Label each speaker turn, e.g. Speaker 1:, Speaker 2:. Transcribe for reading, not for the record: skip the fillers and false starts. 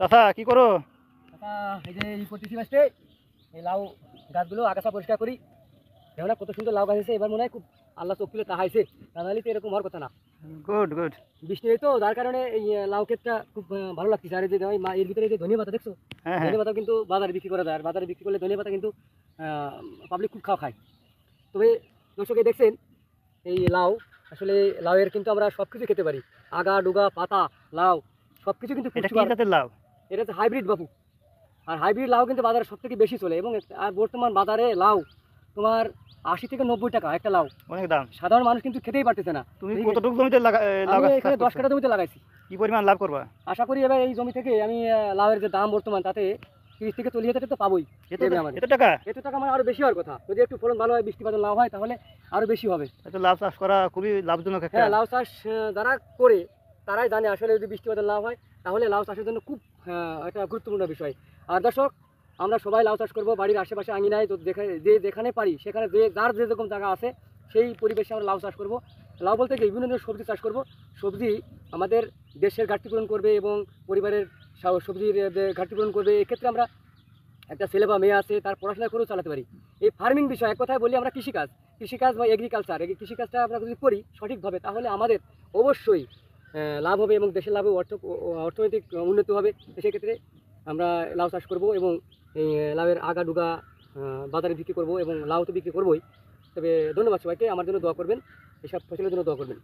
Speaker 1: চাচা কি করো?
Speaker 2: এই যে এই করতেছি ফার্স্টে এই লাউ গাছগুলো আগাছা পরিষ্কার করি। দেখো না কত সুন্দর লাউ গাছ হয়েছে, এবার মনে হয় খুব আল্লাহ চোখ তুলে তাহাইছে, তা নাহলে তো এরকম হওয়ার কথা না।
Speaker 1: Good good.
Speaker 2: বৃষ্টি নেই তো, যার কারণে এই লাউ ক্ষেতটা খুব ভালো লাগতেছে। আর এই যে এর ভিতরে যে ধনিয়া পাতা দেখছো,
Speaker 1: হ্যাঁ হ্যাঁ।
Speaker 2: ধনিয়া পাতা কিন্তু বাজারে বিক্রি করা যায়, আর বাজারে বিক্রি করলে ধনিয়া পাতা কিন্তু পাবলিক খুব খাওয়া খায়। তবে দর্শকে দেখছেন এই লাউ, আসলে লাউয়ের কিন্তু আমরা সব কিছু খেতে পারি, আগা ডুগা পাতা লাউ সব কিছু কিন্তু
Speaker 1: এটা কি
Speaker 2: পুষ্টিকর।
Speaker 1: জাতের লাউ?
Speaker 2: এটা হচ্ছে হাইব্রিড বাপু। আর হাইব্রিড লাউ কিন্তু বাজারে সব থেকে বেশি চলে, এবং আর বর্তমান বাজারে লাউ তোমার 80 থেকে 90 টাকা একটা লাউ।
Speaker 1: অনেক দাম।
Speaker 2: সাধারণ মানুষ কিন্তু খেতেই পারতেছে না।
Speaker 1: তুমি কতটুকু জমিতে লাউ
Speaker 2: আমি
Speaker 1: গাছ
Speaker 2: এখানে
Speaker 1: চাষ
Speaker 2: 10
Speaker 1: করছো?
Speaker 2: কাঠা জমিতে লাগাইছি।
Speaker 1: কি পরিমাণ লাভ করবা?
Speaker 2: আশা করি এবার এই জমি থেকে আমি লাউয়ের যে দাম বর্তমান তাতে 30 থেকে 40 হাজার টাকা তো পাবোই।
Speaker 1: এত টাকা?
Speaker 2: এত টাকা মানে আরো বেশি হওয়ার কথা, যদি একটু ফলন ভালো হয়, বৃষ্টিপাত লাভ হয়, তাহলে আরো বেশি হবে।
Speaker 1: এত লাউ চাষ করা খুবই লাভজনক একটা।
Speaker 2: হ্যাঁ, লাউ চাষ যারা করে তারাই জানে আসলে যদি বৃষ্টিপাত লাভ হয় তাহলে লাউ চাষের জন্য খুব একটা গুরুত্বপূর্ণ বিষয়। আর দর্শক, আমরা সবাই লাউ চাষ করবো বাড়ির আশেপাশে আঙিনায়, তো যেখানে পারি সেখানে যার যেরকম জায়গা আছে সেই পরিবেশে আমরা লাউ চাষ করব। লাউ বলতে কি বিভিন্ন ধরনের সবজি চাষ করব। সবজি আমাদের দেশের ঘাটতি পূরণ করবে এবং পরিবারের সবজির ঘাটতি পূরণ করবে। এক্ষেত্রে আমরা একটা ছেলে বা মেয়ে আছে, তার পড়াশোনা করেও চালাতে পারি। এই ফার্মিং বিষয় এক কথায় বলি আমরা কৃষিকাজ বা এগ্রিকালচার, এই কৃষিকাজটা আমরা যদি করি সঠিকভাবে তাহলে আমাদের অবশ্যই লাভ হবে এবং দেশের লাভে অর্থনৈতিক উন্নতি হবে। সেক্ষেত্রে আমরা লাউ চাষ করব এবং এই লাউয়ের আগা ডুগা বাজারে বিক্রি করব এবং লাউ তো বিক্রি করবই। তবে ধন্যবাদ সবাইকে, আমার জন্য দোয়া করবেন, এসব ফসলের জন্য দোয়া করবেন।